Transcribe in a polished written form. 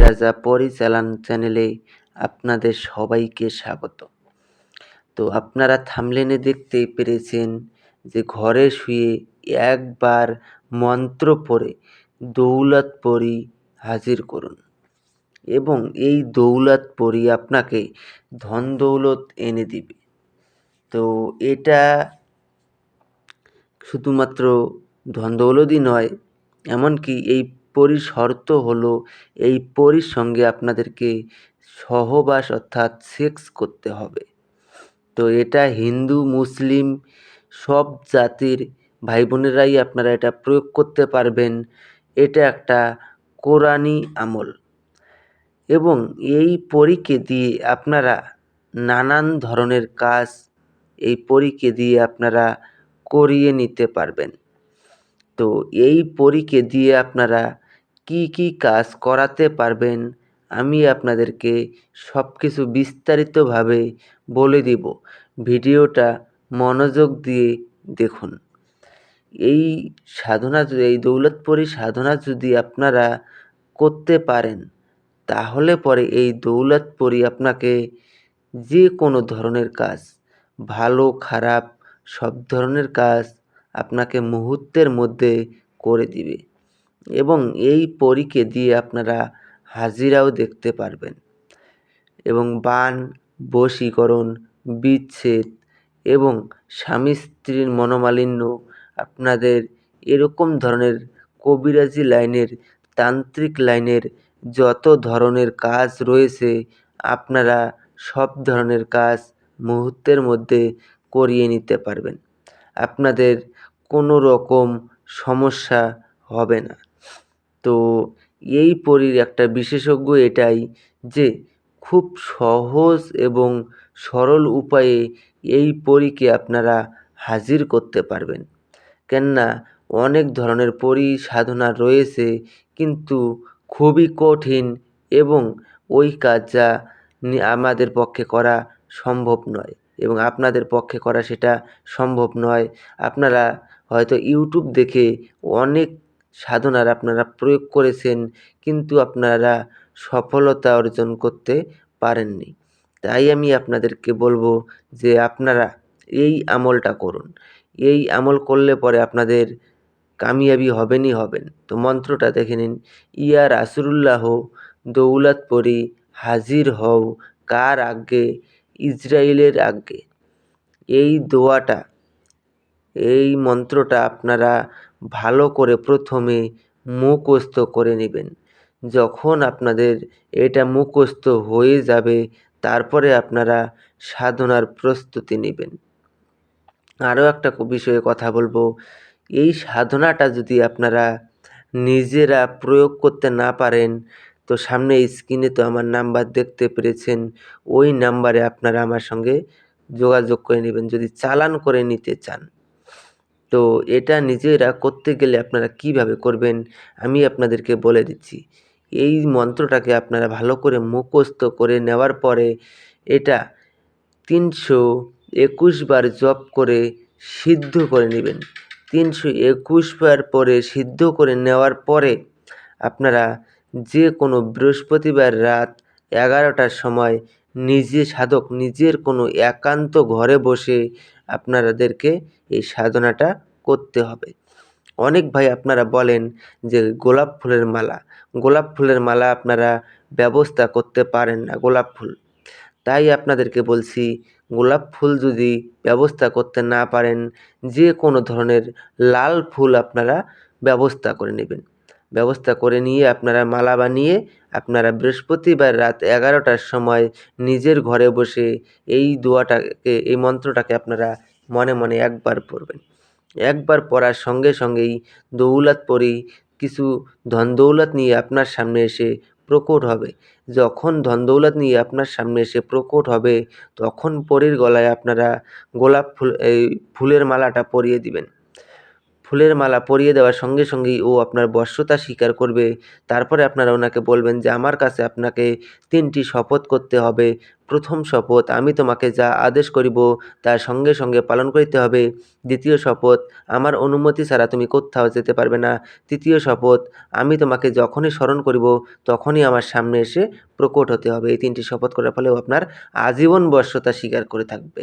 রাজা পরিচালন চ্যানেলে আপনাদের সবাইকে স্বাগত। তো আপনারা থাম্বনেলে দেখতেই পেরেছেন যে ঘরে শুয়ে একবার মন্ত্র পড়ে দৌলতপরি হাজির করুন এবং এই দৌলতপরি আপনাকে ধন দৌলত এনে দিবে। তো এটা শুধুমাত্র ধন দৌলতই নয়, এমনকি এই পরীর শর্ত হলো এই পরীর সঙ্গে আপনাদেরকে সহবাস অর্থাৎ সেক্স করতে হবে। তো এটা হিন্দু মুসলিম সব জাতির ভাই বোনেরাই আপনারা এটা প্রয়োগ করতে পারবেন। এটা একটা কোরআনি আমল এবং এই পরীকে দিয়ে আপনারা নানান ধরনের কাজ এই পরীকে দিয়ে আপনারা করিয়ে নিতে পারবেন। তো এই পরীকে দিয়ে আপনারা কি কি কাজ করাতে পারবেন আমি আপনাদেরকে সব কিছু বিস্তারিতভাবে বলে দিব। ভিডিওটা মনোযোগ দিয়ে দেখুন। এই এই দৌলতপরি সাধনা যদি আপনারা করতে পারেন তাহলে পরে এই দৌলতপরি আপনাকে যে কোনো ধরনের কাজ, ভালো খারাপ সব ধরনের কাজ আপনাকে মুহূর্তের মধ্যে করে দিবে এবং এই পরীকে দিয়ে আপনারা হাজিরাও দেখতে পারবেন এবং বান, বশীকরণ, বিচ্ছেদ এবং স্বামী স্ত্রীর মনোমালিন্য আপনাদের এরকম ধরনের কবিরাজি লাইনের, তান্ত্রিক লাইনের যত ধরনের কাজ রয়েছে আপনারা সব ধরনের কাজ মুহূর্তের মধ্যে করিয়ে নিতে পারবেন। আপনাদের কোনো রকম সমস্যা হবে না। তো এই পরীর একটা বিশেষজ্ঞ এটাই যে খুব সহজ এবং সরল উপায়ে এই পরীকে আপনারা হাজির করতে পারবেন। কেননা অনেক ধরনের পরী সাধনা রয়েছে কিন্তু খুবই কঠিন এবং ওই কাজ যা আমাদের পক্ষে করা সম্ভব নয় এবং আপনাদের পক্ষে করা সেটা সম্ভব নয়। আপনারা হয়তো ইউটিউব দেখে অনেক সাধনার আপনারা প্রয়োগ করেছেন কিন্তু আপনারা সফলতা অর্জন করতে পারেননি। তাই আমি আপনাদেরকে বলবো যে আপনারা এই আমলটা করুন। এই আমল করলে পরে আপনাদের কামিয়াবি হবেনই হবেন। তো মন্ত্রটা দেখে নিন। ইয়া রাসূলুল্লাহ দৌলতপরি হাজির হও কার আজ্ঞে? ইজরাইলের আজ্ঞে। এই দোয়াটা, এই মন্ত্রটা আপনারা ভালো করে প্রথমে মুখস্থ করে নেবেন। যখন আপনাদের এটা মুখস্থ হয়ে যাবে তারপরে আপনারা সাধনার প্রস্তুতি নেবেন। আরও একটা বিষয়ে কথা বলবো, এই সাধনাটা যদি আপনারা নিজেরা প্রয়োগ করতে না পারেন তো সামনে স্ক্রিনে তো আমার নাম্বার দেখতে পেরেছেন, ওই নাম্বারে আপনারা আমার সঙ্গে যোগাযোগ করে নেবেন যদি চালান করে নিতে চান। তো এটা নিজেরা করতে গেলে আপনারা কিভাবে করবেন আমি আপনাদেরকে বলে দিচ্ছি। এই মন্ত্রটাকে আপনারা ভালো করে মুখস্থ করে নেওয়ার পরে এটা ৩২১ বার জপ করে সিদ্ধ করে নেবেন। ৩২১ বার পরে সিদ্ধ করে নেওয়ার পরে আপনারা যে কোনো বৃহস্পতিবার রাত ১১টার সময় সাধক নিজের কোনো একান্ত ঘরে বসে আপনাদেরকে এই সাধনাটা করতে হবে। অনেক ভাই আপনারা বলেন যে গোলাপ ফুলের মালা আপনারা ব্যবস্থা করতে পারেন না গোলাপ ফুল। তাই আপনাদেরকে বলছি গোলাপ ফুল যদি ব্যবস্থা করতে না পারেন যে কোনো ধরনের লাল ফুল আপনারা ব্যবস্থা করে নেবেন। ব্যবস্থা করে নিয়ে আপনারা মালা বানিয়ে আপনারা বৃহস্পতিবার রাত ১১টার সময় নিজের ঘরে বসে এই দোয়াটাকে, এই মন্ত্রটাকে আপনারা মনে মনে একবার পড়বেন। একবার পড়ার সঙ্গে সঙ্গেই দৌলতপরি কিছু ধন দৌলত নিয়ে আপনার সামনে এসে প্রকট হবে। যখন ধন দৌলত নিয়ে আপনার সামনে এসে প্রকট হবে তখন পরীর গলায় আপনারা গোলাপ ফুল এই ফুলের মালাটা পরিয়ে দিবেন। ফুলের মালা পরিয়ে দেওয়ার সঙ্গে সঙ্গেই ও আপনার বশ্যতা স্বীকার করবে। তারপরে আপনারা ওনাকে বলবেন যে, "আমার কাছে আপনাকে ৩ টি শপথ করতে হবে। ১ম শপথ, আমি তোমাকে যা আদেশ করিব তা সঙ্গে সঙ্গে পালন করিতে হবে। ২য় শপথ, আমার অনুমতি ছাড়া তুমি কোত্থাও যেতে পারবে না। ৩য় শপথ, আমি তোমাকে যখনই স্মরণ করিব তখনই আমার সামনে এসে প্রকট হতে হবে।" এই ৩ টি শপথ করার ফলে ও আপনার আজীবন বশ্যতা স্বীকার করে থাকবে।